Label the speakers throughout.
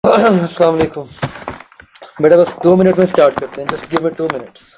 Speaker 1: अस्सलाम वालेकुम। बेटा बस 2 मिनट में स्टार्ट करते हैं, just give me 2 minutes.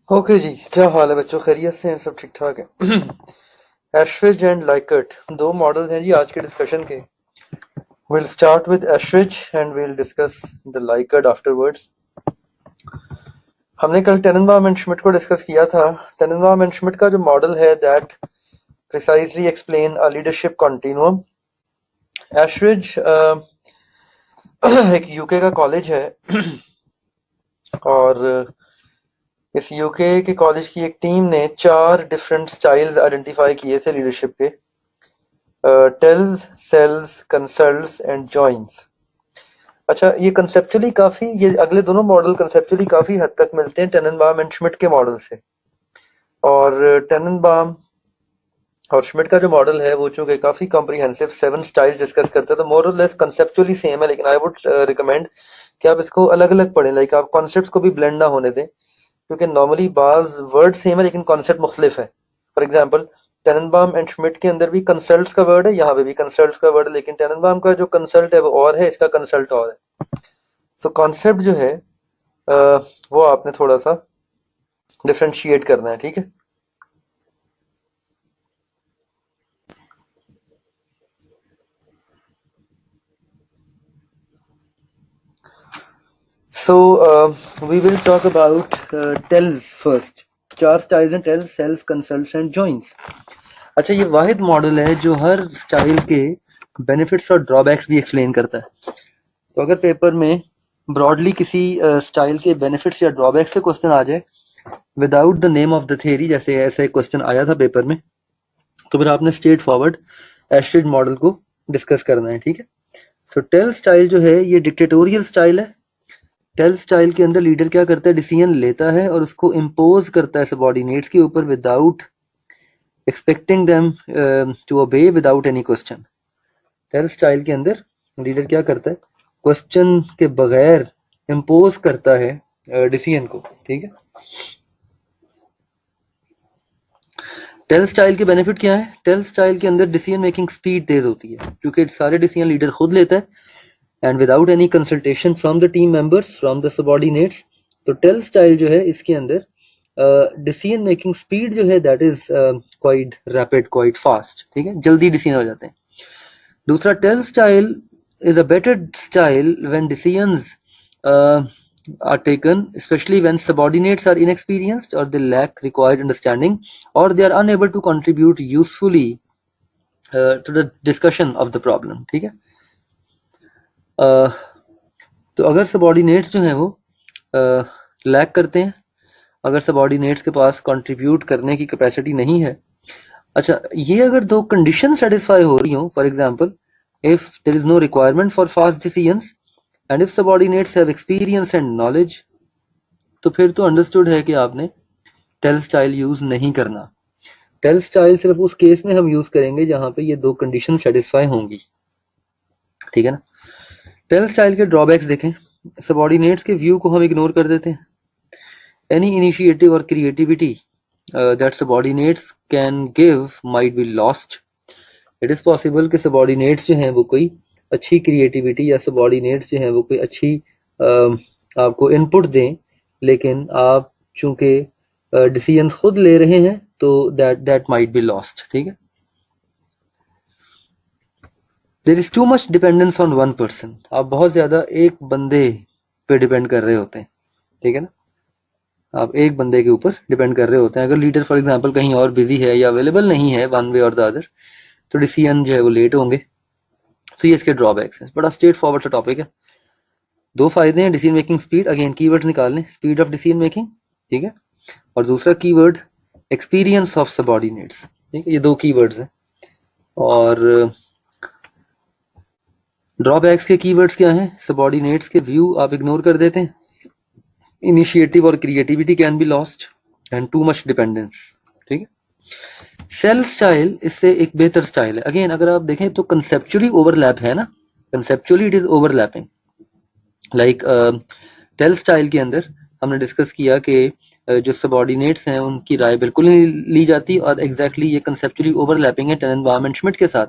Speaker 1: Okay जी, क्या हाल है बच्चों? खैरियत से हैं? सब ठीक ठाक है? एशरिज एंड लाइकर्ट दो मॉडल्स हैं जी आज के डिस्कशन के। Will start with Ashridge and will discuss the Likert afterwards. हमने कल टेनेनबाम एंड श्मिट को डिस्कस किया था। टेनेनबाम एंड श्मिट का जो मॉडल है that precisely explain a leadership continuum. Ashridge एक यूके का कॉलेज है और इस यूके के कॉलेज की एक टीम ने 4 डिफरेंट स्टाइल्स आइडेंटिफाई किए थे लीडरशिप के। Tells, sells, consults and joins. अच्छा, ये कंसेप्चुअली काफी, ये अगले दोनों मॉडल कंसेप्चुअली काफी हद तक मिलते हैं टेननबाम एंड श्मिट के मॉडल से। और टेननबाम और श्मिट का जो मॉडल है वो चूंकि काफी कॉम्प्रिहेंसिव 7 स्टाइल्स डिस्कस करते हैं, तो मोर और लेस कंसेप्चुअली सेम है, लेकिन आई वुड रिकमेंड कि आप इसको अलग अलग पढ़ें, लाइक आप कॉन्सेप्ट्स को भी ब्लेंड ना होने दें, क्योंकि नॉर्मली बाज वर्ड सेम है लेकिन कॉन्सेप्ट मुख्तलिफ है। फॉर एग्जाम्पल, टेननबाम एंड श्मिट के अंदर भी कंसल्ट्स का वर्ड है, यहाँ पे भी कंसल्ट्स का वर्ड है, लेकिन टेननबाम का जो कंसल्ट है वो और है, इसका कंसल्ट और है। सो कॉन्सेप्ट जो है वो आपने थोड़ा सा डिफ्रेंशिएट करना है, ठीक है। So we will talk about tells first. 4 styles हैं: tells, sells, consults and joints. अच्छा, ये वाहिद मॉडल है जो हर स्टाइल के बेनिफिट्स और ड्रॉबैक्स भी एक्सप्लेन करता है। तो अगर पेपर में ब्रॉडली किसी स्टाइल के बेनिफिट्स या ड्रॉबैक्स पे क्वेश्चन आ जाए without the name of the theory, जैसे ऐसे क्वेश्चन आया था पेपर में, तो फिर आपने स्ट्रेट फॉरवर्ड एशरिज मॉडल को डिस्कस करना है, ठीक है। सो टेल स्टाइल जो है ये डिक्टेटोरियल स्टाइल है। टेल स्टाइल के अंदर लीडर क्या करता है, डिसीजन लेता है और उसको इम्पोज करता है सबॉर्डिनेट्स के ऊपर without expecting them to obey without any question. Tell style के अंदर लीडर क्या करता है, क्वेश्चन के बगैर इम्पोज करता है डिसीजन को, ठीक है। टेल स्टाइल के बेनिफिट क्या है, टेल स्टाइल के अंदर डिसीजन मेकिंग स्पीड तेज होती है क्योंकि सारे डिसीजन लीडर खुद लेता है and without any consultation from the team members, from the subordinates. तो टेल स्टाइल जो है इसके अंदर डिसीजन मेकिंग स्पीड जो है that is quite rapid, quite fast, ठीक है, जल्दी डिसीजन हो जाते हैं। दूसरा, tell style is a better style when decisions are taken, especially when subordinates are inexperienced or they lack required understanding or they are unable to contribute usefully to the discussion of the problem, ठीक है। तो अगर subordinates जो हैं वो lack करते हैं, अगर सबॉर्डिनेट्स के पास कंट्रीब्यूट करने की कैपेसिटी नहीं है, अच्छा, ये अगर दो कंडीशन सेटिस्फाई हो रही हो, for example if there is no requirement for fast decisions and if subordinates have experience and knowledge, तो फिर तो अंडरस्टूड है कि आपने टेल स्टाइल यूज नहीं करना। टेल स्टाइल सिर्फ उस केस में हम यूज करेंगे जहां पे ये दो कंडीशन सेटिस्फाई होंगी, ठीक है ना। टेल स्टाइल के ड्रॉबैक्स देखें, सबॉर्डिनेट्स के व्यू को हम इग्नोर कर देते हैं। एनी इनिशिएटिव और creativity that subordinates can give might be lost. It is possible कि सबॉर्डिनेट्स जो हैं वो कोई अच्छी क्रिएटिविटी या सबॉर्डिनेट्स जो हैं वो कोई अच्छी आपको इनपुट दें, लेकिन आप चूंकि डिसीजन खुद ले रहे हैं तो दैट माइट बी लॉस्ट, ठीक है। There is too much dependence on one person, आप बहुत ज्यादा एक बंदे पे डिपेंड कर रहे होते हैं, ठीक है ना। आप एक बंदे के ऊपर डिपेंड कर रहे होते हैं। अगर लीडर फॉर एग्जांपल कहीं और बिजी है या अवेलेबल नहीं है वन वे और द अदर, तो डिसीजन जो है वो लेट होंगे। तो ये इसके ड्रॉबैक्स हैं। बड़ा स्ट्रेट फॉरवर्ड सा टॉपिक है। दो फायदे हैं, decision making speed, again keywords निकाल लें, स्पीड ऑफ डिसीजन मेकिंग, ठीक है, और दूसरा कीवर्ड एक्सपीरियंस ऑफ सबॉर्डिनेट्स, ठीक है, ये दो कीवर्ड्स हैं। और ड्रॉबैक्स के कीवर्ड्स क्या हैं, सबॉर्डिनेट्स के व्यू आप इग्नोर कर देते हैं, इनिशिएटिव और creativity can be lost and to much dependence, ठीक है। सेल स्टाइल इससे एक बेहतर स्टाइल है। अगेन अगर आप देखें तो कंसेप्चुअली ओवरलैप है ना, conceptually it is overlapping. Like tell style के अंदर हमने डिस्कस किया कि जो सबॉर्डिनेट्स हैं उनकी राय बिल्कुल नहीं ली जाती, और एग्जैक्टली ये कंसेप्चुअली ओवरलैपिंग है टेननबाम एंड श्मिट के साथ।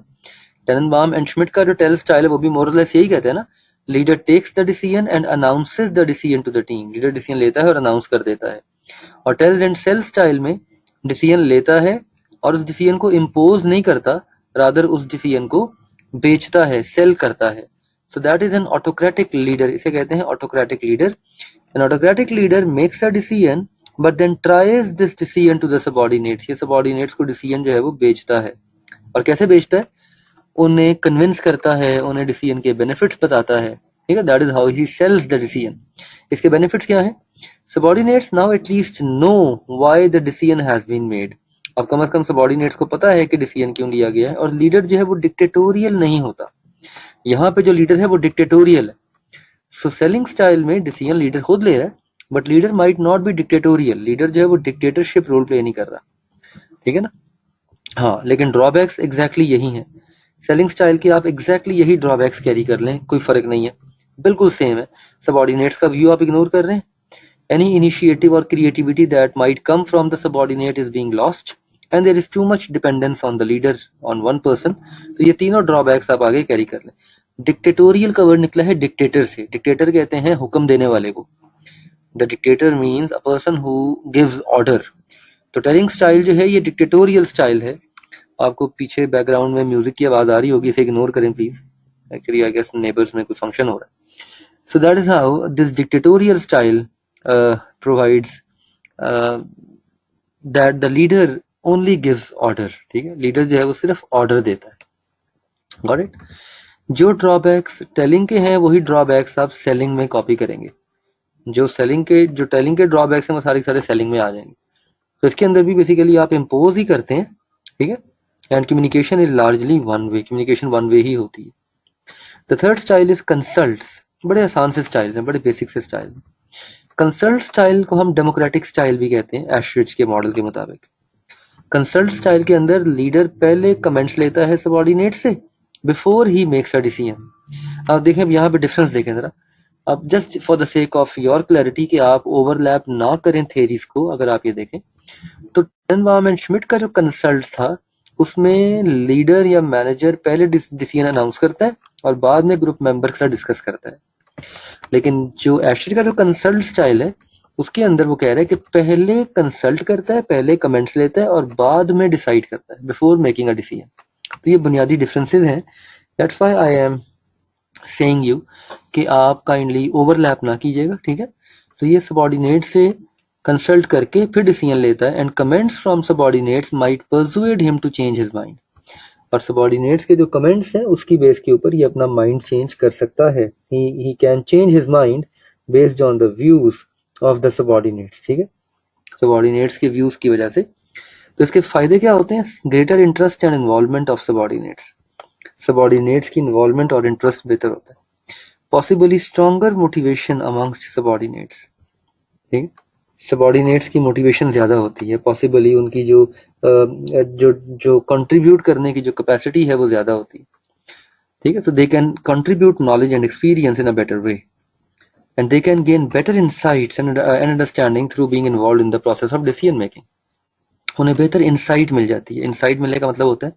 Speaker 1: टेननबाम एंड श्मिट का जो टेल स्टाइल है वो भी मोर और लेस यही कहते हैं ना, leader takes the decision and announces the decision to the team, leader decision लेता है और अनाउंस कर देता है। और टेल एंड सेल स्टाइल में डिसीजन लेता है और उस डिसीजन को इम्पोज नहीं करता, रादर उस डिसीजन को बेचता है, सेल करता है। So that is an autocratic leader, इसे कहते हैं autocratic leader. An autocratic leader makes a decision but then tries this decision to the subordinates, ये सबॉर्डिनेट्स को डिसीजन जो है वो बेचता है। और कैसे बेचता है, उन्हें कन्विंस करता है, उन्हें डिसीजन के बेनिफिट्स बताता है, ठीक है, that is how he sells the decision. इसके बेनिफिट्स क्या है, subordinates now at least know why the decision has been made,
Speaker 2: अब कम से कम सबॉर्डिनेट्स को पता है कि डिसीजन क्यों लिया गया है, और लीडर जो है वो डिक्टेटोरियल नहीं होता। यहाँ पे जो लीडर है वो डिक्टेटोरियल है। सो सेलिंग स्टाइल में डिसीजन लीडर खुद ले रहा है, but leader might not be dictatorial. Leader जो है वो डिक्टेटरशिप रोल प्ले नहीं कर रहा, ठीक है ना। हाँ, लेकिन ड्रॉबैक्स एग्जैक्टली यही है। सेलिंग स्टाइल के आप एग्जैक्टली यही ड्रॉबैक्स कैरी कर लें, कोई फर्क नहीं है, बिल्कुल सेम है। सबॉर्डिनेट्स का व्यू आप इग्नोर कर रहे हैं, any initiative or creativity that might come from the subordinate is being lost, and there is too much dependence on the leader, on one person। तो ये तीनों ड्रॉबैक्स आप आगे कैरी कर लें। डिक्टेटोरियल का वर्ड निकला है डिक्टेटर से। डिक्टेटर कहते हैं हुक्म देने वाले को। The dictator means a person who gives order. तो टेलिंग स्टाइल जो है ये डिक्टेटोरियल स्टाइल है। आपको पीछे बैकग्राउंड में म्यूजिक की आवाज आ रही होगी, इसे इग्नोर करें please, actually I guess neighbours में कोई फंक्शन हो रहा है। So that is how this dictatorial style provides that the leader only gives order। ठीक है, लीडर जो है वो सिर्फ ऑर्डर देता है। Got it. जो ड्रॉबैक्स टेलिंग के हैं वही ड्रॉबैक्स आप सेलिंग में कॉपी करेंगे। जो टेलिंग के ड्रॉबैक्स हैं वो सारे सेलिंग में आ जाएंगे। तो इसके अंदर भी बेसिकली आप इम्पोज ही करते हैं, ठीक है। And communication is largely one way, communication one way ही होती है। The third style is consults. बड़े आसान से स्टाइल हैं, बड़े बेसिक से स्टाइल हैं। कंसल्ट स्टाइल को हम डेमोक्रेटिक स्टाइल भी कहते हैं एशरिच के मॉडल के मुताबिक। कंसल्ट स्टाइल के अंदर लीडर पहले कमेंट्स लेता है सबॉर्डिनेट से before he makes a decision. अब देखें, अब यहाँ पे डिफरेंस देखें जरा। अब just for the sake of your clarity कि आप ओवरलैप ना करें थेरीज को, अगर आप ये देखें तो टेनबाम एंड श्मिट का जो कंसल्ट था उसमें लीडर या मैनेजर पहले डिसीजन अनाउंस करता है और बाद में ग्रुप मेंबर के साथ डिस्कस करता है। लेकिन जो एशर का जो कंसल्ट स्टाइल है उसके अंदर वो कह रहा है कि पहले कंसल्ट करता है, पहले कमेंट्स लेता है और बाद में डिसाइड करता है, बिफोर मेकिंग अ डिसीजन। तो ये बुनियादी डिफरेंसेस हैं। That's why I am saying you कि आप काइंडली ओवरलैप ना कीजिएगा, ठीक है। तो ये सबॉर्डिनेट से कंसल्ट करके फिर डिसीजन लेता है, and comments from subordinates might persuade him to change his mind. और सबॉर्डिनेट्स के जो कमेंट्स हैं उसकी बेस के ऊपर ये अपना माइंड चेंज कर सकता है। He can change his mind based on the views of the subordinates, ठीक है, सबॉर्डिनेट्स के व्यूज की वजह से। तो इसके फायदे क्या होते हैं? Greater interest and involvement of subordinates. Subordinates की इन्वॉल्वमेंट और इंटरेस्ट बेहतर होता है। Possibly stronger motivation amongst subordinates, ठीक है, सबॉर्डिनेट्स की मोटिवेशन ज्यादा होती है। पॉसिबली उनकी जो कंट्रीब्यूट करने की जो कैपेसिटी है वो ज्यादा होती है, ठीक है। So they can contribute knowledge and experience in a better way, and they can gain better insights and understanding through being involved in the process of decision making. उन्हें बेहतर इंसाइट मिल जाती है। इंसाइट मिलने का मतलब होता है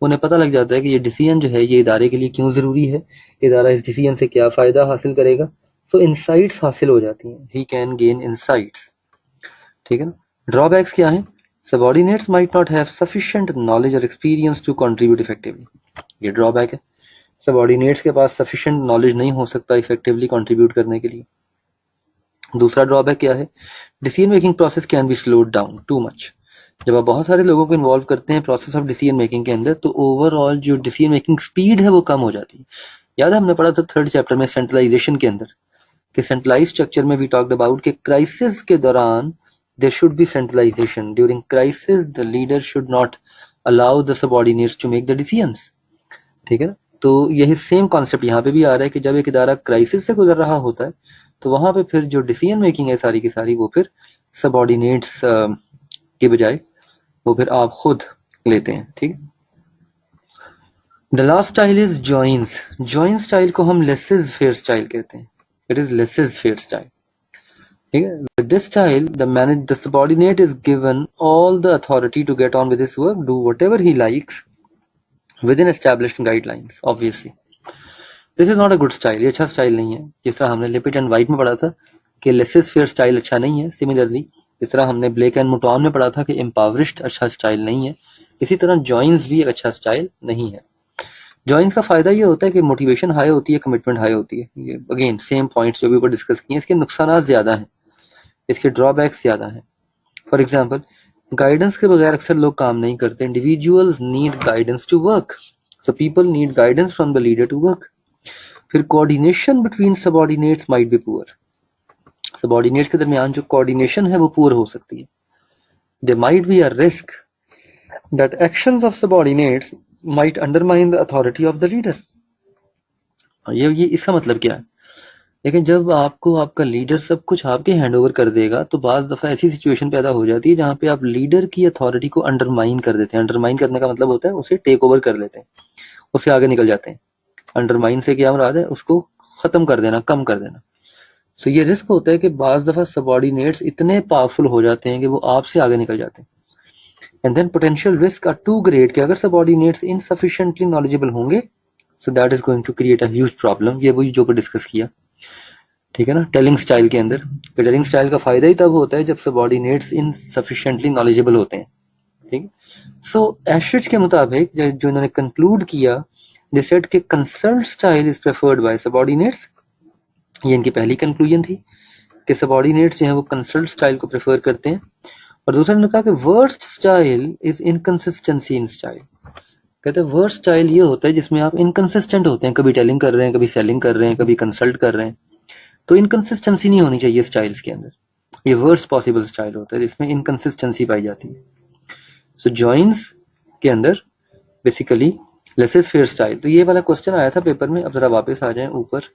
Speaker 2: उन्हें पता लग जाता है कि ये डिसीजन जो है ये इदारे के लिए क्यों जरूरी है, इदारा इस डिसीजन से क्या फायदा हासिल करेगा। सो इंसाइट्स हासिल हो जाती हैं। ही कैन गेन इंसाइट्स, ठीक है ना। ड्रॉबैक्स क्या है? Subordinates might not have sufficient knowledge और एक्सपीरियंस टू कंट्रीब्यूट इफेक्टिवली। ये ड्रॉबैक है। सबॉर्डिनेट्स के पास सफिशिएंट नॉलेज नहीं हो सकता इफेक्टिवली कंट्रीब्यूट करने के लिए। दूसरा ड्रॉबैक क्या है? Decision making process can be slowed down too much. जब आप बहुत सारे लोगों को इन्वॉल्व करते हैं प्रोसेस ऑफ डिसीजन मेकिंग के अंदर तो ओवरऑल जो डिसीजन मेकिंग स्पीड है वो कम हो जाती है। याद है हमने पढ़ा था थर्ड चैप्टर में सेंट्रलाइजेशन के अंदर कि सेंट्रलाइज स्ट्रक्चर में वी टॉक्ड अबाउट कि क्राइसिस के दौरान there should be centralization. During crisis the leader should not allow the subordinates to make the decisions, ठीक है ना। तो यही सेम कॉन्सेप्ट यहाँ पे भी आ रहा है कि जब एक इदारा क्राइसिस से गुजर रहा होता है तो वहां पे फिर जो डिसीजन मेकिंग है सारी की सारी वो फिर सबॉर्डिनेट्स के बजाय वो फिर आप खुद लेते हैं, ठीक है। The last style is joins. Join style को हम लेसेस फेयर स्टाइल कहते हैं। It is laces fair style, ठीक है। With this style, the subordinate is given all the authority to get on with his work, do whatever he likes within established guidelines. Obviously, this is not a good style. ये अच्छा style नहीं है। जिस तरह हमने लिपिट and white में पढ़ा था कि लेसेस फेयर स्टाइल अच्छा नहीं है, सिमिलरली इस तरह हमने ब्लेक एंड मुटॉन में पढ़ा था कि इम्पावरिश्ड अच्छा स्टाइल नहीं है, इसी तरह जॉइंस भी एक अच्छा स्टाइल नहीं है। जॉइंस का फायदा ये होता है कि मोटिवेशन हाई होती है, कमिटमेंट हाई होती है। ये अगेन सेम पॉइंट्स जो भी ऊपर डिस्कस किए। इसके नुकसान ज्यादा हैं, इसके ड्रॉबैक्स ज्यादा हैं। फॉर एग्जाम्पल, गाइडेंस के बगैर अक्सर लोग काम नहीं करते। Individuals need guidance to work, so people need guidance from the leader to work. फिर coordination between subordinates might be poor. Subordinates के दरमियान जो कोऑर्डिनेशन है वो पुअर हो सकती है। There might be a risk that actions of subordinates might undermine the authority of the leader. ये इसका मतलब क्या है? लेकिन जब आपको आपका लीडर सब कुछ आपके हैंड ओवर कर देगा तो बाज दफा ऐसी सिचुएशन पैदा हो जाती है जहाँ पे आप लीडर की अथॉरिटी को अंडरमाइन कर देते हैं। अंडरमाइन करने का मतलब होता है उसे टेक ओवर कर लेते हैं, उससे आगे निकल जाते हैं। अंडरमाइन से क्या मुराद है? उसको खत्म कर देना, कम कर देना। तो ये रिस्क होता है कि बाज दफा सबॉर्डिनेट्स इतने पावरफुल हो जाते हैं कि वो आपसे आगे निकल जाते हैं। And then potential risk are too great कि अगर सबॉर्डिनेट्स इनसफिशिएंटली नॉलेजेबल होंगे so that is going to create a huge problem. ये वही जो डिस्कस किया, ठीक है ना, टेलिंग स्टाइल के अंदर। टेलिंग स्टाइल का फायदा ही तब होता है जब सबॉर्डिनेट्स इनसफिशिएंटली नॉलेजेबल होते हैं, ठीक। सो एशरिच के मुताबिक जो इन्होंने कंक्लूड किया, दे सेड कि consult style is preferred bye subordinates. ये इनकी पहली कंक्लूजन थी कि सबॉर्डिनेट्स जो है वो कंसल्ट स्टाइल को प्रेफर करते हैं। और दूसरा ने कहा कि worst style is inconsistency in style. कहते हैं वर्स्ट स्टाइल ये होता है जिसमें आप इनकंसिस्टेंट होते हैं, कभी टेलिंग कर रहे हैं, कभी सेलिंग कर रहे हैं, कभी कंसल्ट कर रहे हैं। तो इनकंसिस्टेंसी नहीं होनी चाहिए स्टाइल्स के अंदर। ये वर्स्ट पॉसिबल स्टाइल होता है जिसमें इनकंसिस्टेंसी पाई जाती है। सो जॉइंस के अंदर basically less is fair style. तो ये वाला क्वेश्चन आया था पेपर में। अब जरा वापस आ जाएं ऊपर।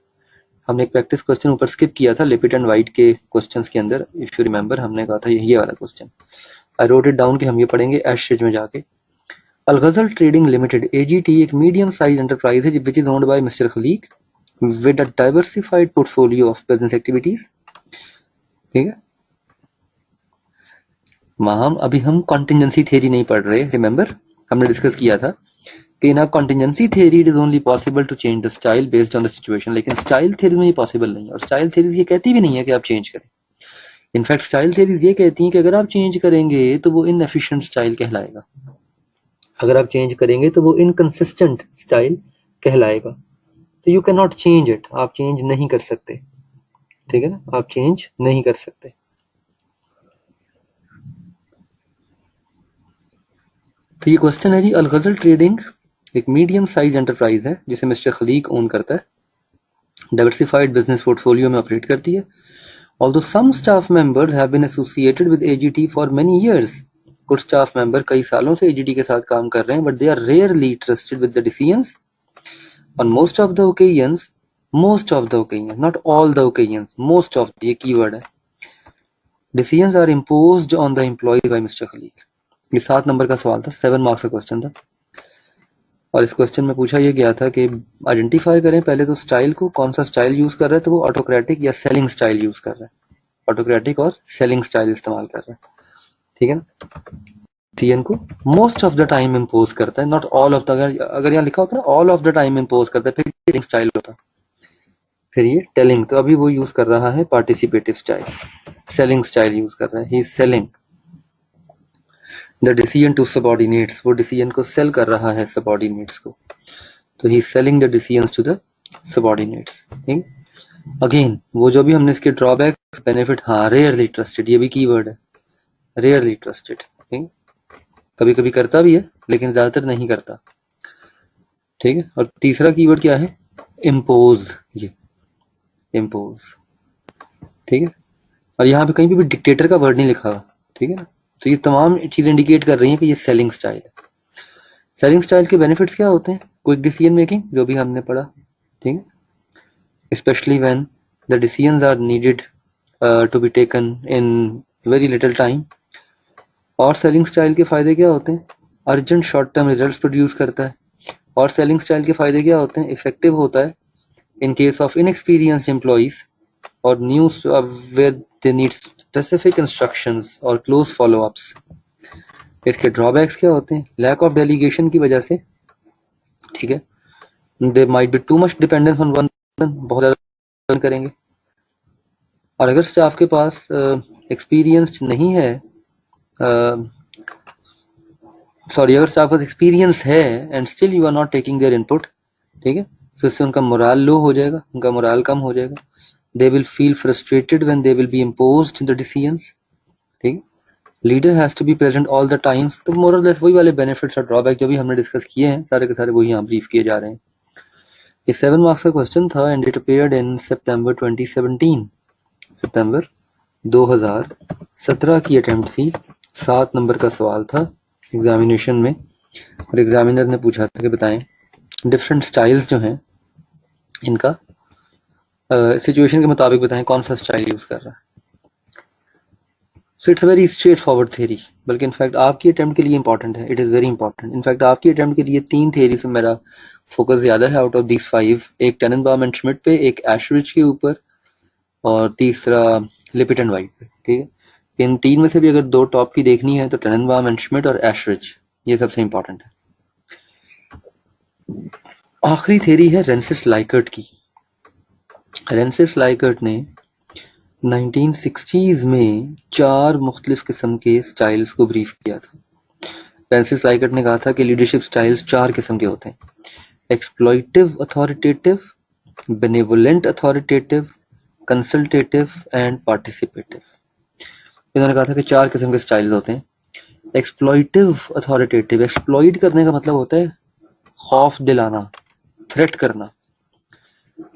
Speaker 2: हमने एक प्रैक्टिस क्वेश्चन ऊपर स्किप किया था लिपिट एंड वाइट के क्वेश्चंस के अंदर, इफ यू रिमेंबर। हमने कहा था ये वाला question, I wrote it down कि हम ये पढ़ेंगे एशरिच में जाके। अलगजल ट्रेडिंग लिमिटेड एजीटी एक मीडियम साइज एंटरप्राइज है which is owned by Mr Khaliq with a diversified portfolio of business activities, ठीक है। वहां अभी हम कॉन्टिजेंसी थ्योरी नहीं पढ़ रहे, रिमेंबर हमने डिस्कस किया था कि ना contingency theory it is only possible to change the style based on the situation. लेकिन स्टाइल थ्योरी में ये पॉसिबल नहीं है। और स्टाइल थ्योरीज ये कहती भी नहीं है कि आप चेंज करें। इनफैक्ट स्टाइल थ्योरीज ये कहती हैं कि अगर आप चेंज करेंगे तो वो इनएफिशिएंट स्टाइल कहलाएगा, अगर आप चेंज करेंगे तो वो इनकंसिस्टेंट स्टाइल कहलाएगा। तो you can not change it, आप चेंज नहीं कर सकते, ठीक है ना, आप चेंज नहीं कर सकते। तो ये क्वेश्चन है जी, अलगजल ट्रेडिंग एक मीडियम साइज एंटरप्राइज है जिसे मिस्टर खलीक ओन करता है, डाइवर्सिफाइड बिजनेस पोर्टफोलियो में ऑपरेट करती है। Although some staff members have been associated with AGT for many years, कुछ स्टाफ मेंबर कई सालों से AGT के साथ काम कर रहे हैं, but they are rarely trusted with the decisions. On most of the occasions, not all the occasions, most of ये कीवर्ड है, decisions are imposed on the employees by Mr. Khalik. ये 7 नंबर का सवाल था, 7 मार्क्स का question था। और इस क्वेश्चन में पूछा यह गया था कि आइडेंटिफाई करें पहले तो स्टाइल को, कौन सा स्टाइल यूज कर रहा है। तो वो ऑटोक्रेटिक या सेलिंग स्टाइल यूज कर रहा है, ऑटोक्रेटिक और सेलिंग स्टाइल इस्तेमाल कर रहा है, ठीक है ना। सीएन को most of the time impose करता है, नॉट ऑल ऑफ द। अगर यहाँ लिखा होता है ना all of the time impose करता है, फिर टेलिंग स्टाइल होता, फिर ये टेलिंग। तो अभी वो यूज कर रहा है participative style, selling style use कर रहा है। He is selling the decision to subordinates, वो डिसीजन को सेल कर रहा है सबॉर्डिनेट्स को। तो he is selling the decisions to the subordinates, ठीक। अगेन वो जो भी हमने इसके ड्रॉबैक्स बेनिफिट, हाँ रेयरली ट्रस्टेड, ये भी कीवर्ड है, रेयरली ट्रस्टेड, ठीक। कभी कभी करता भी है लेकिन ज्यादातर नहीं करता, ठीक है। और तीसरा कीवर्ड क्या है? इम्पोज, ये इम्पोज, ठीक है। और यहाँ पे कहीं पे भी डिक्टेटर का वर्ड नहीं लिखा हुआ, ठीक है ना। तो ये तमाम चीजें इंडिकेट कर रही हैं कि ये सेलिंग स्टाइल है। सेलिंग स्टाइल के बेनिफिट्स क्या होते हैं? क्विक डिसीजन मेकिंग, जो भी हमने पढ़ा, ठीक है। Specially when the decisions are needed to be taken in very little time. और सेलिंग स्टाइल के फायदे क्या होते हैं? Urgent short term results produce करता है। और सेलिंग स्टाइल के फायदे क्या होते हैं? इफेक्टिव होता है in case of inexperienced employees और news where they need specific instructions और क्लोज फॉलोअप्स। इसके ड्रॉबैक्स क्या होते हैं? लैक ऑफ डेलीगेशन की वजह से, ठीक है, they might be to much dependence on one person, बहुत ज्यादा करेंगे। और अगर स्टाफ के पास एक्सपीरियंस्ड नहीं है, सॉरी, अगर स्टाफ पास एक्सपीरियंस है and still you are not taking their input, ठीक है, तो इससे उनका मोराल लो हो जाएगा, उनका मोराल कम हो जाएगा। They will feel frustrated when they will be imposed the decisions, ठीक। Leader has to be present all the times. तो मोर और लेस वही वाले बेनिफिट्स और ड्रॉबैक जो भी हमने डिस्कस किए हैं, सारे के सारे वही यहाँ ब्रीफ किए जा रहे हैं। ये 7 मार्क्स का क्वेश्चन था एंड इट अपीयर्ड इन सितंबर 2017, सितंबर 2017 की अटेम्प्ट थी। 7 नंबर का सवाल था एग्जामिनेशन में, और एग्जामिनर ने पूछा था कि बताएं डिफरेंट स्टाइल्स जो हैं इनका सिचुएशन के मुताबिक बताएं कौन सा स्टाइल यूज कर रहा है। So it's very straight forward theory, बल्कि इनफैक्ट आपकी अटेम्प्ट के लिए इंपॉर्टेंट है, it is very important. In fact आपकी अटेम्प्ट के लिए 3 थ्योरी से मेरा फोकस ज़्यादा है आउट ऑफ दिस 5। एक टेनेनबाम एंड श्मिट पे, एक एशरिच के ऊपर, और तीसरा लिपिट एंड वाइट पे, ठीक है। इन 3 में से भी अगर 2 टॉप की देखनी है तो टेनेनबाम एंड श्मिट और एशरिच, ये सबसे इंपॉर्टेंट है। आखिरी थ्योरी है रेंसिस लाइकर्ट की। रेंसिस लाइकर्ट ने 1960s में 4 मुख्तलिफ किस्म के स्टाइल्स को ब्रीफ किया था। फ्रांसिस लाइकर्ट ने कहा था कि लीडरशिप स्टाइल्स 4 किस्म के होते हैं: exploitative authoritative, benevolent authoritative, consultative and participative. इन्होंने कहा था कि 4 किस्म के स्टाइल्स होते हैं। एक्सप्लॉइटिव अथॉरिटेटिव, एक्सप्लॉइट करने का मतलब होता है खौफ दिलाना, थ्रेट करना।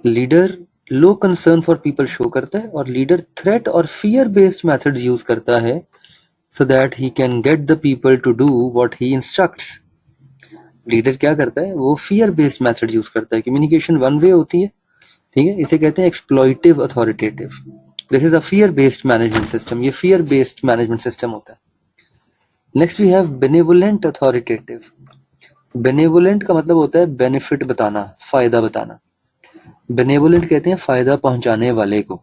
Speaker 2: Leader low concern for people show करता है, और लीडर थ्रेट और फियर बेस्ड मेथड्स यूज करता है so that he can get the people to do what he instructs. Leader क्या करता है, वो फियर बेस्ड मेथड यूज करता है। कम्युनिकेशन वन वे होती है, ठीक है, इसे कहते हैं exploitative authoritative. This is a fear based management system, ये फियर बेस्ड मैनेजमेंट सिस्टम होता है। Next we have benevolent authoritative. Benevolent का मतलब होता है बेनिफिट बताना, फायदा बताना। बेनेवोलेंट कहते हैं फायदा पहुंचाने वाले को।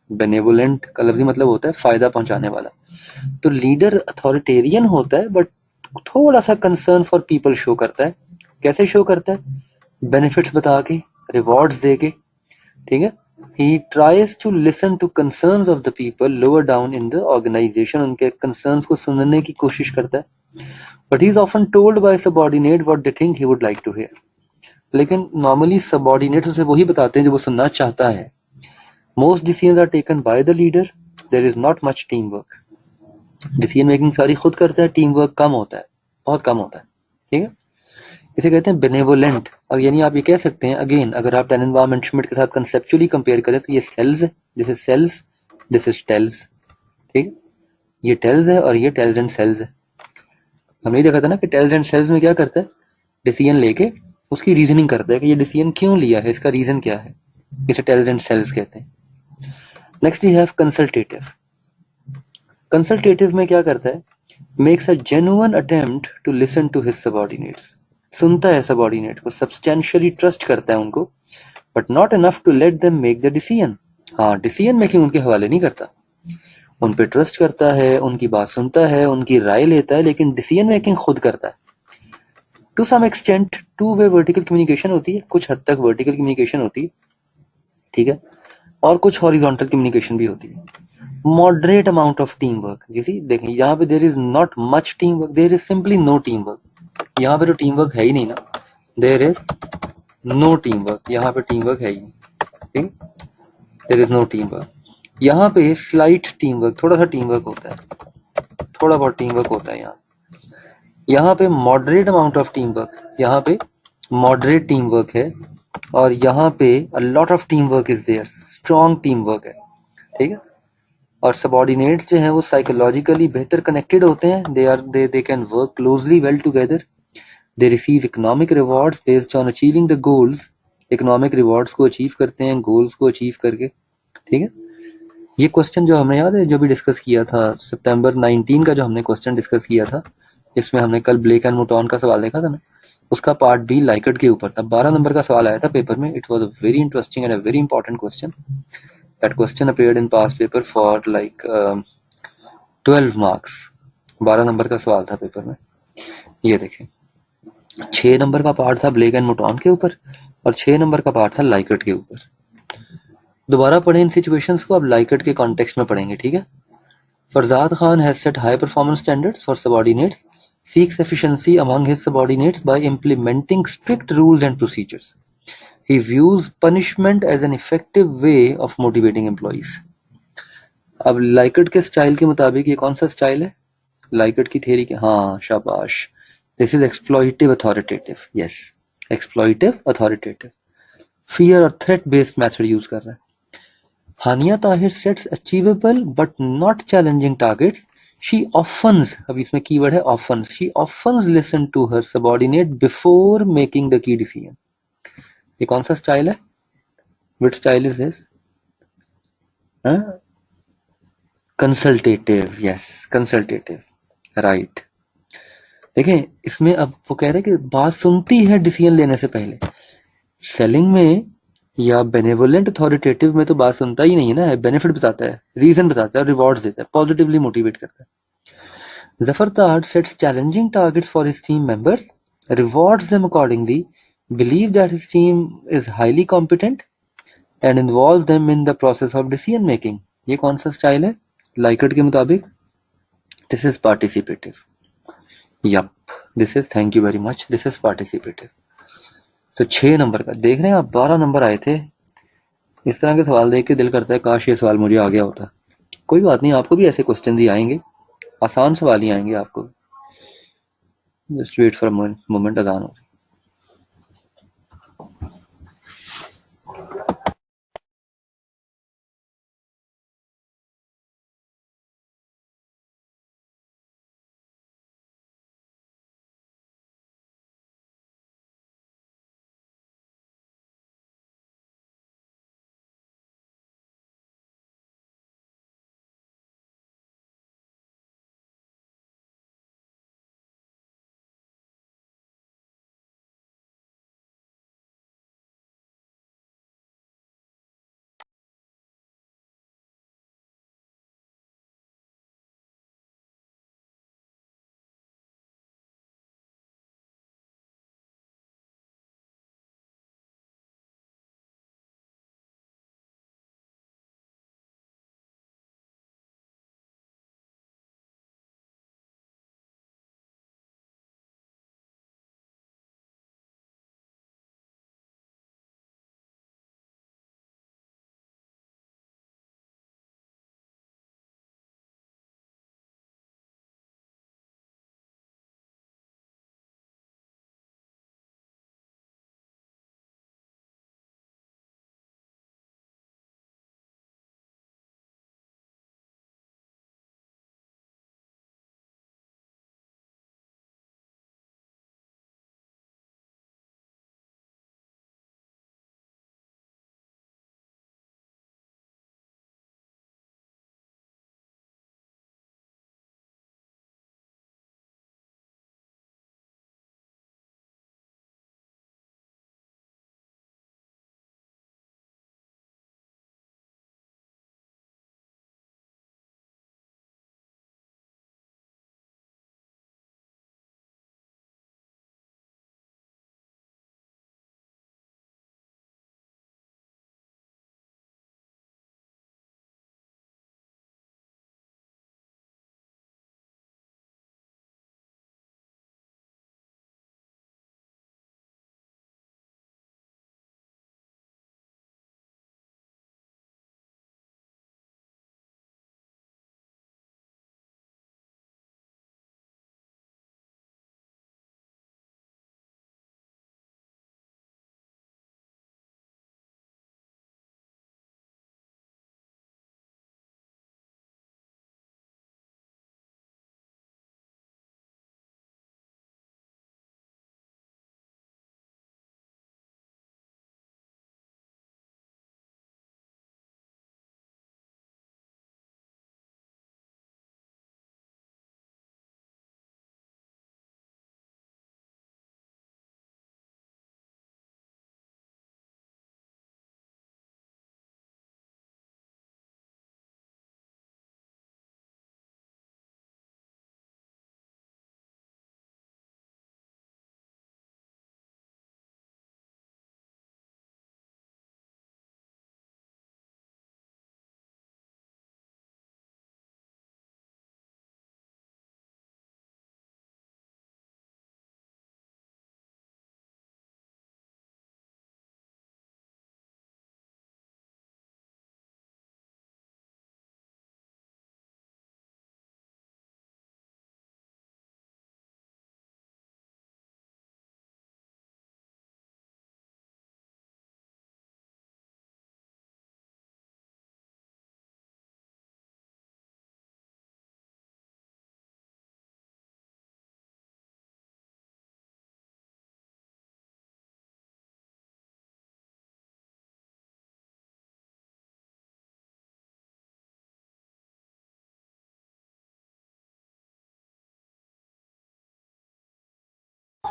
Speaker 2: बेनेवोलेंट का लफ्जी मतलब होता है फायदा पहुंचाने वाला। तो लीडर अथॉरिटेरियन होता है बट थोड़ा सा कंसर्न फॉर पीपल शो करता है। कैसे शो करता है? बेनिफिट्स बता के, रिवॉर्ड्स दे के, ठीक है। He tries to listen to concerns of the people lower down in the organisation, उनके कंसर्न्स को सुनने की कोशिश करता है। But he is often told by subordinate what they think he would like to hear. लेकिन नॉर्मली सबऑर्डिनेट उसे वही बताते हैं जो वो सुनना चाहता है। Most decisions are taken by the leader, there is not much team work. Decision making सारी खुद करता है, टीम वर्क कम होता है, बहुत कम होता है, ठीक है। इसे कहते हैं बेनेवोलेंट। और यानी आप ये कह सकते हैं, अगेन अगर आप टेनेनबाम एंड श्मिट के साथ कंसेप्चुअली कंपेयर करें तो ये सेल्स है, this is sells, this is tells, ठीक। ये टेल्स है और ये टेल्स एंड सेल्स है। हमने देखा था ना कि टेल्स एंड सेल्स में क्या करता है, डिसीजन लेके उसकी रीजनिंग करता है कि ये डिसीजन क्यों लिया है, इसका रीजन क्या है। इसे टेल्स एंड सेल्स कहते हैं। Next we have consultative. Consultative में क्या करता है, makes a genuine attempt to listen to his subordinates. सुनता है सबऑर्डिनेट को, सब्सटेंशियली ट्रस्ट करता है उनको, but not enough to let them make the decision. हाँ, डिसीजन मेकिंग उनके हवाले नहीं करता, उन पे ट्रस्ट करता है, उनकी बात सुनता है, उनकी राय लेता है, लेकिन डिसीजन मेकिंग खुद करता है। To some extent two way vertical communication होती है, कुछ हद तक वर्टिकल कम्युनिकेशन होती है, ठीक है, और कुछ हॉरिजॉन्टल कम्युनिकेशन भी होती है। Moderate amount of team work, जैसे देखें यहाँ पे there is not much team work, there is simply no team work. यहाँ पे तो टीम वर्क है ही नहीं ना, there is no team work, यहाँ पे टीम वर्क है ही नहीं, ठीक, there is no team work. यहाँ पे स्लाइट टीम वर्क, थोड़ा सा टीम वर्क होता है, थोड़ा बहुत टीम वर्क होता है यहाँ। यहाँ पे moderate amount of team work, यहाँ पे मॉडरेट टीम वर्क है, और यहाँ पे a lot of team work is there, strong team work है, ठीक है। और सबऑर्डिनेट्स जो हैं वो साइकोलॉजिकली बेहतर कनेक्टेड होते हैं, they can work closely well together, they receive economic rewards based on achieving the goals. Economic rewards को अचीव करते हैं, गोल्स को अचीव करके, ठीक है। ये क्वेश्चन जो हमें याद है, जो भी डिस्कस किया था सितंबर 19 का, जो हमने क्वेश्चन डिस्कस किया था, इसमें हमने कल ब्लेक एंड मोटॉन का सवाल देखा था ना, उसका पार्ट बी लाइकर्ट के ऊपर था। 12 नंबर का सवाल आया था पेपर में। It was a very interesting and a very important question. That question appeared in past paper for like 12 marks. 12 number का सवाल था पेपर में। ये देखें, 6 नंबर का पार्ट था ब्लेक एंड मोटॉन के ऊपर, और 6 नंबर का पार्ट था लाइकर्ट के ऊपर। दोबारा पढ़ें इन सिचुएशंस को, अब लाइकर्ट के कॉन्टेक्स्ट में पढ़ेंगे, ठीक है। Farzad Khan has set high performance standards for subordinates, seeks efficiency among his subordinates by implementing strict rules and procedures. He views punishment as an effective way of motivating employees. अब Likert के style के मुताबिक ये कौन सा स्टाइल है? Likert की theory के, हाँ शाबाश, this is एक्सप्लॉइटिव authoritative. Yes, एक्सप्लॉइटिव authoritative, fear और थ्रेट बेस्ड मेथड यूज कर रहा है। हानिया Tahir sets achievable but not challenging targets she offence, अब इसमें कीवर्ड है offence, she offence listen to her subordinate before making the key decision. ये कौन सा स्टाइल है? विच style is this? Consultative, yes consultative, right. देखें इसमें अब वो कह रहे हैं कि बात सुनती है डिसीजन लेने से पहले। सेलिंग में या बेनेवोलेंट अथॉरिटेटिव में तो बात सुनता ही नहीं है ना, बेनिफिट बताता है, रीजन बताता है, रिवॉर्ड्स देता है, पॉजिटिवली मोटिवेट करता है। Zafartar sets challenging targets for his team members, rewards them accordingly, believe that his team is highly competent and involve them in the process of decision making। ये कौन सा स्टाइल है लाइकर्ट के मुताबिक? This is participative. Yup, this is, thank you very much, this is participative. तो 6 number का देख रहे हैं आप, 12 नंबर आए थे। इस तरह के सवाल देख के दिल करता है काश ये सवाल मुझे आ गया होता। कोई बात नहीं, आपको भी ऐसे क्वेश्चन ही आएंगे, आसान सवाल ही आएंगे आपको। जस्ट वेट फॉर मोमेंट, अजान हो रही।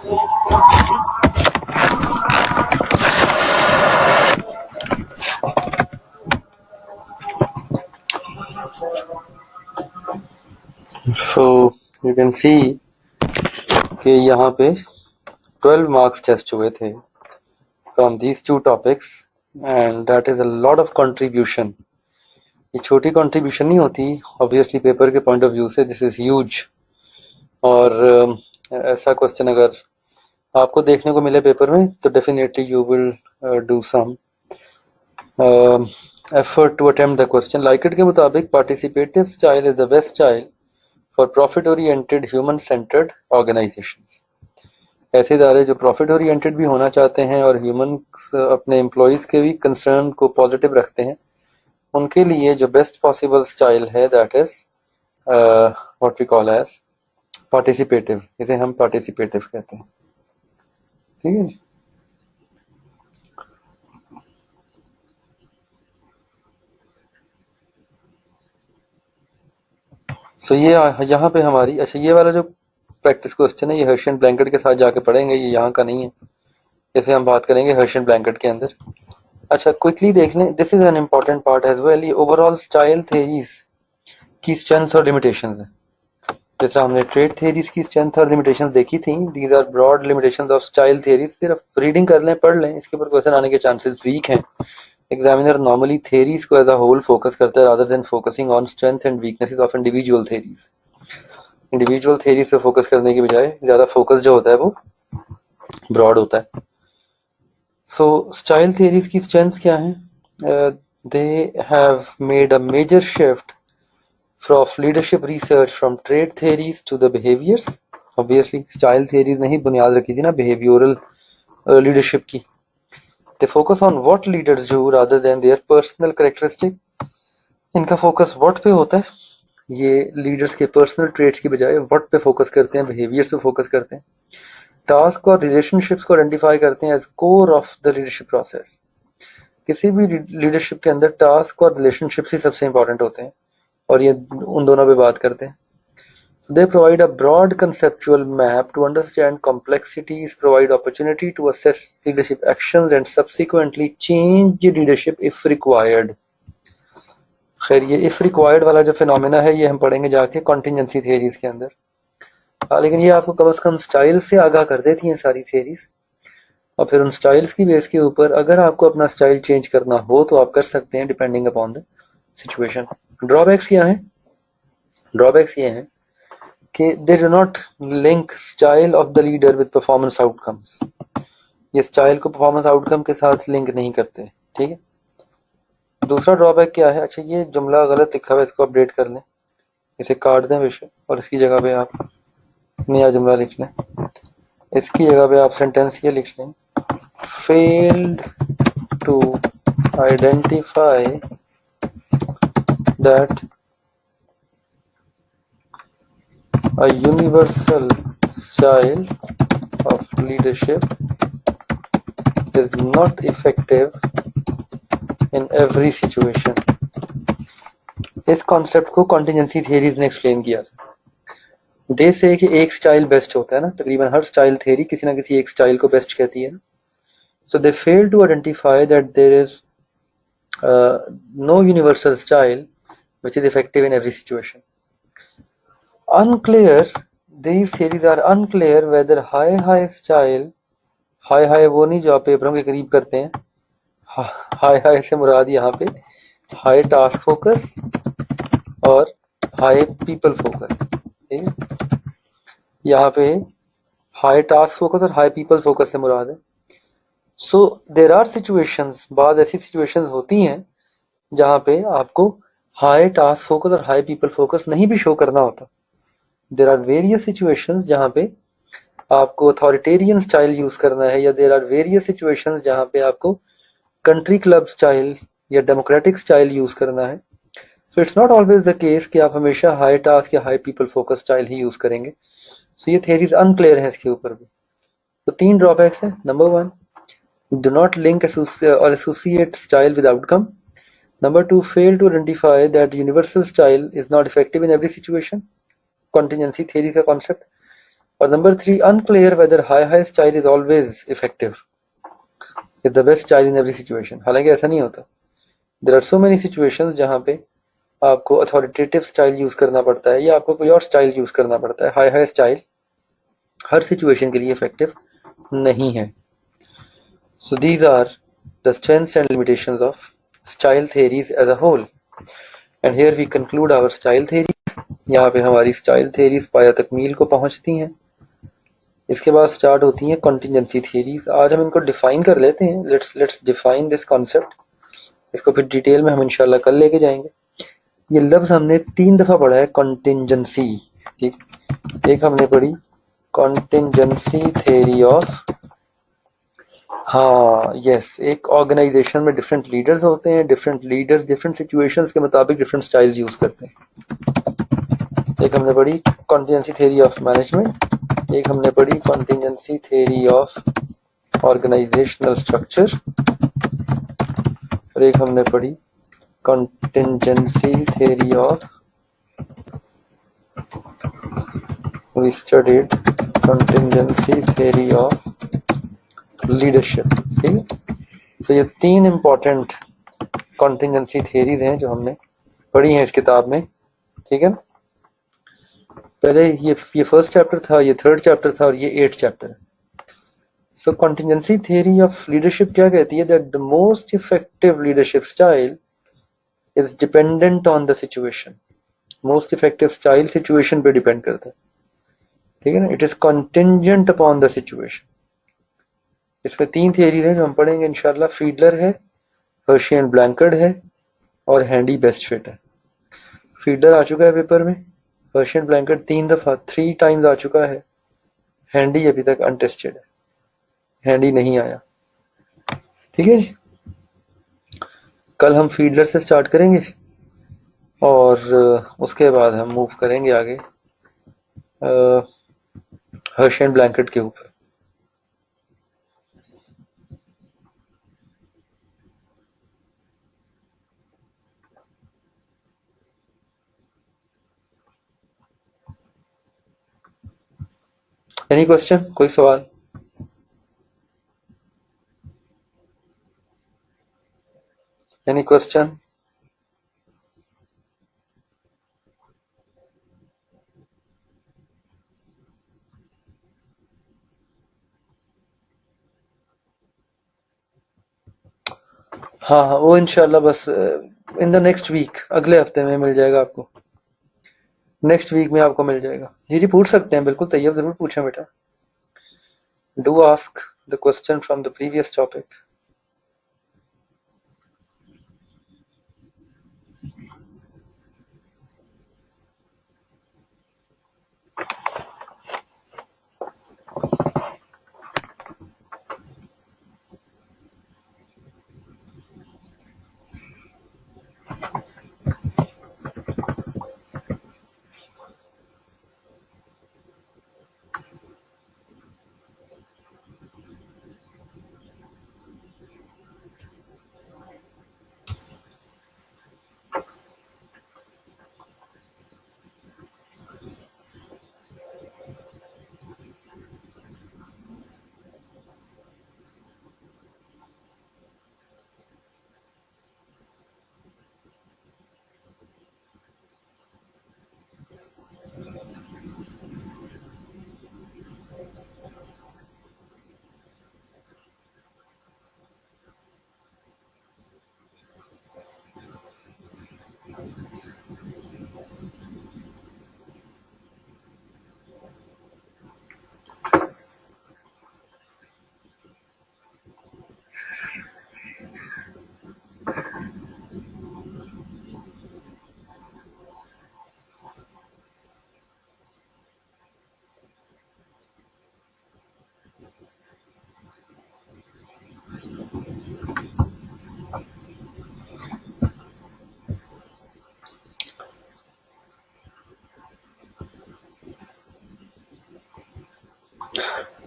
Speaker 2: So you can see कि यहाँ पे 12 marks टेस्ट हुए थे from these two topics and that is a lot of contribution. ये छोटी कंट्रीब्यूशन नहीं होती ऑब्वियसली पेपर के पॉइंट ऑफ व्यू से, दिस इज ह्यूज. और ऐसा क्वेश्चन अगर आपको देखने को मिले पेपर में तो definitely you will do some effort to attempt the question. Likert के मुताबिक participative style is the best style for profit oriented human centred organisations. ऐसे इदारे जो प्रॉफिट ओरिएंटेड भी होना चाहते हैं और ह्यूमन अपने एम्प्लॉयज के भी कंसर्न को पॉजिटिव रखते हैं, उनके लिए जो बेस्ट पॉसिबल स्टाइल है that is what we call as participative. इसे हम पार्टिसिपेटिव कहते हैं. ठीक है. सो ये यहाँ पे हमारी, अच्छा ये वाला जो प्रैक्टिस क्वेश्चन है ये हर्शियन ब्लैंकेट के साथ जाके पढ़ेंगे, ये यहाँ का नहीं है, इसे हम बात करेंगे हर्शियन ब्लैंकेट के अंदर. अच्छा क्विकली देख लें, this is an important part as well. ये ओवरऑल स्टाइल थेरीज की स्ट्रेंथ्स और लिमिटेशंस है. जैसे हमने ट्रेड थेरीज की स्ट्रेंथ और लिमिटेशंस देखी थी, these are broad limitations of style theories. सिर्फ रीडिंग कर लें, पढ़ लें, इसके ऊपर क्वेश्चन आने के चांसेस वीक हैं. एग्जामिनर नॉर्मली थेरीज को एज अ होल फोकस करता है rather than focusing on strength and weaknesses of individual theories. Individual theories पे फोकस करने की बजाय ज्यादा फोकस जो होता है वो ब्रॉड होता है. सो स्टाइल थेरीज की स्ट्रेंथ्स क्या हैं? They have made a major shift from leadership research from trade theories to the behaviors. Obviously style theories ने ही बुनियाद रखी थी ना behavioral leadership की. They focus on what leaders do rather than their personal characteristic. इनका focus what पे होता है, ये लीडर्स के पर्सनल ट्रेट्स की बजाय what पे फोकस करते हैं, बिहेवियर्स पे फोकस करते हैं. टास्क और रिलेशनशिप्स को आइडेंटिफाई करते हैं as core of the leadership process. किसी भी लीडरशिप के अंदर टास्क और रिलेशनशिप्स ही सबसे इंपॉर्टेंट होते हैं और ये उन दोनों पे बात करते हैं. So they provide a broad conceptual map to understand complexities, provide opportunity to assess leadership actions and subsequently change leadership if required. खैर ये if required वाला जो फिनोमेना है ये हम पढ़ेंगे जाके contingency theories के अंदर. लेकिन ये आपको कम से कम स्टाइल से आगाह कर देती हैं सारी theories, और फिर उन स्टाइल्स की बेस के ऊपर अगर आपको अपना स्टाइल चेंज करना हो तो आप कर सकते हैं depending upon the situation. Drawbacks क्या हैं? ड्रॉबैक्स ये हैं कि they do not link style of the leader with performance outcomes. ये स्टाइल को परफॉर्मेंस आउटकम के साथ लिंक नहीं करते. ठीक है. दूसरा ड्रॉबैक क्या है? अच्छा ये जुमला गलत लिखा हुआ है, इसको अपडेट कर लें, इसे काट दें विषय और इसकी जगह पे आप नया जुमला लिख लें. इसकी जगह पे आप सेंटेंस ये लिख लें, failed to identify that a universal style of leadership is not effective in every situation. इस कॉन्सेप्ट को कॉन्टिजेंसी थियरीज ने एक्सप्लेन किया. दे से कि एक स्टाइल बेस्ट होता है ना, तकरीबन हर स्टाइल थियरी किसी ना किसी एक स्टाइल को बेस्ट कहती है. So they fail to identify that there is no universal style which is effective in every situation. Unclear, these theories are unclear whether high style, high वो नहीं जो आप पेपरों के करीब करते हैं, high से मुराद यहाँ पे high task focus और high people focus. ठीक है, यहाँ पे high task focus और high people focus से मुराद है. So there are situations, बाद ऐसी situations होती हैं जहाँ पे आपको हाई टास्क फोकस और हाई पीपल फोकस नहीं भी शो करना होता. देर आर वेरियस सिचुएशंस जहाँ पे आपको अथॉरिटेरियन स्टाइल यूज करना है, या देर आर वेरियस सिचुएशंस जहाँ पे आपको कंट्री क्लब स्टाइल या डेमोक्रेटिक स्टाइल यूज करना है. So it's not always the case कि आप हमेशा हाई टास्क या हाई पीपल फोकस स्टाइल ही यूज करेंगे. सो ये थियरीज अनक्लियर है इसके ऊपर भी. तो 3 ड्रॉबैक्स हैं. नंबर 1, डू नॉट लिंक और associate style with outcome. Number 2, fail to identify that universal style is not effective in every situation. Contingency theory का concept. और number 3, unclear whether high style is always effective, is the best style in every situation. हालांकि ऐसा नहीं होता. There are so many situations जहाँ पे आपको authoritative style use करना पड़ता है या आपको कोई और स्टाइल यूज करना पड़ता है. हाई स्टाइल हर सिचुएशन के लिए इफेक्टिव नहीं है. So these are the strengths and limitations of style theories as a whole. And here we conclude our style theories. यहाँ पे हमारी स्टाइल थेरीज पाया तकमील को पहुंचती हैं. इसके बाद स्टार्ट होती हैं कॉन्टिजेंसी थेरीज. आज हम इनको डिफाइन कर लेते हैं. Let's define this concept. इसको फिर डिटेल में हम इंशाल्लाह कल लेके जाएंगे. ये लफ्ज हमने 3 दफा पढ़ा है, कॉन्टिजेंसी. ठीक, एक हमने पढ़ी कॉन्टिजेंसी थेरी ऑफ, हाँ यस, एक ऑर्गेनाइजेशन में डिफरेंट लीडर्स होते हैं. डिफरेंट लीडर्स डिफरेंट सिचुएशंस के मुताबिक डिफरेंट स्टाइल्स यूज करते हैं. एक हमने पढ़ी कॉन्टिजेंसी थेरी ऑफ मैनेजमेंट. एक हमने पढ़ी contingency theory of organisational structure. और एक हमने पढ़ी contingency theory of, we studied contingency theory of leadership. ठीक है. So ये 3 important contingency theories हैं जो हमने पढ़ी हैं इस किताब में. ठीक है. पहले ये फर्स्ट चैप्टर था, ये थर्ड चैप्टर था और ये 8th चैप्टर है. So contingency theory of leadership क्या कहती है? That the most effective leadership style is dependent on the situation. Most effective style situation पे डिपेंड करता है. ठीक है ना. It is contingent upon the situation. इसमें 3 थियरीज हैं जो हम पढ़ेंगे इंशाल्लाह. फीडलर है, हर्शी एंड ब्लैंकर्ड है और हैंडी बेस्ट फिट है. फीडलर आ चुका है पेपर में. हर्शी एंड ब्लैंकर्ड 3 टाइम्स आ चुका है. हैंडी अभी तक अनटेस्टेड है. हैंडी नहीं आया. ठीक है जी. कल हम फीडलर से स्टार्ट करेंगे और उसके बाद हम मूव करेंगे आगे हर्शी एंड ब्लैंकेट के ऊपर. एनी क्वेश्चन, कोई सवाल? Any question? हाँ, वो इंशाल्लाह बस इन द नेक्स्ट वीक, अगले हफ्ते में मिल जाएगा आपको. नेक्स्ट वीक में आपको मिल जाएगा. जी पूछ सकते हैं, बिल्कुल तैयब जरूर पूछें बेटा. Do ask the question from the previous topic.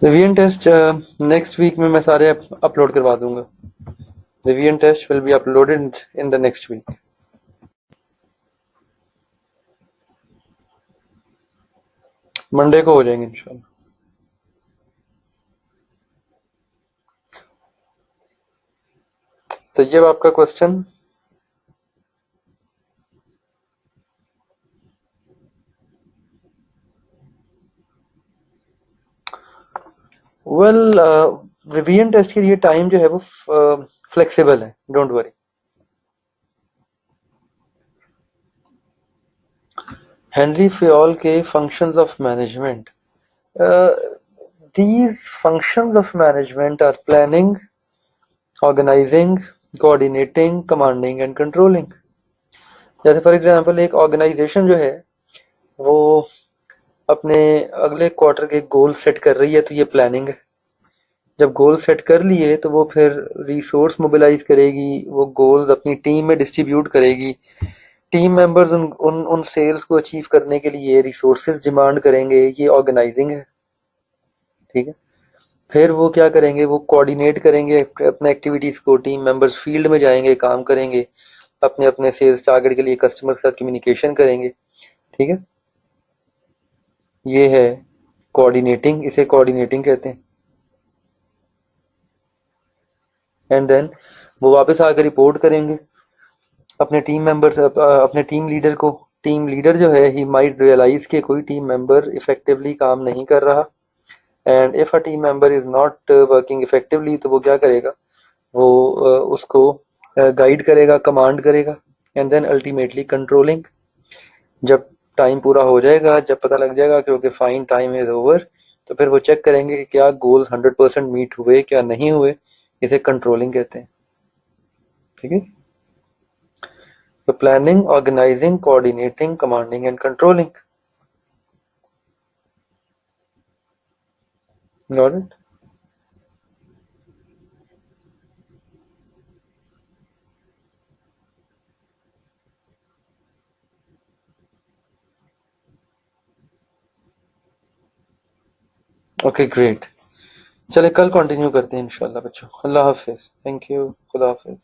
Speaker 2: Revision test next week में मैं सारे अपलोड करवा दूंगा. Revision test will be uploaded in the next week. Monday को हो जाएंगे इंशाल्लाह.
Speaker 1: तो ये आपका क्वेश्चन। वेल, रिवीजन टेस्ट के लिए टाइम जो है वो फ्लेक्सिबल है, डोंट वरी। हेनरी फेयोल के functions of management, these functions of management are planning, organizing, coordinating, commanding and controlling। जैसे फॉर एग्जांपल एक ऑर्गेनाइजेशन जो है वो अपने अगले क्वार्टर के गोल सेट कर रही है, तो ये प्लानिंग है। जब गोल सेट कर लिए तो वो फिर रिसोर्स मोबिलाइज करेगी, वो गोल्स अपनी टीम में डिस्ट्रीब्यूट करेगी, टीम मेंबर्स उन सेल्स को अचीव करने के लिए रिसोर्सेज डिमांड करेंगे, ये ऑर्गेनाइजिंग है, ठीक है। फिर वो क्या करेंगे, वो कोऑर्डिनेट करेंगे अपने एक्टिविटीज को, टीम मेंबर्स फील्ड में जाएंगे, काम करेंगे, अपने अपने सेल्स टारगेट के लिए कस्टमर के साथ कम्युनिकेशन करेंगे, ठीक है। ये है कोऑर्डिनेटिंग, इसे कोऑर्डिनेटिंग कहते हैं। एंड देन वो वापस आकर रिपोर्ट करेंगे अपने टीम मेंबर्स, अपने टीम लीडर को। टीम लीडर जो है ही माइट रियलाइज कि कोई टीम मेंबर इफेक्टिवली काम नहीं कर रहा, and if a team member is not working effectively, तो वो क्या करेगा, वो उसको गाइड करेगा, कमांड करेगा, एंड देन अल्टीमेटली कंट्रोलिंग। जब टाइम पूरा हो जाएगा, जब पता लग जाएगा कि okay find time is over, तो फिर वो चेक करेंगे कि क्या गोल्स 100% मीट हुए, क्या नहीं हुए, इसे कंट्रोलिंग कहते हैं, ठीक है। So planning, organizing, coordinating, commanding and controlling. Got it? Okay, great. चले कल कंटिन्यू करते हैं इंशाल्लाह बच्चों। अल्लाह हाफिज, थैंक यू, खुदा हाफिज।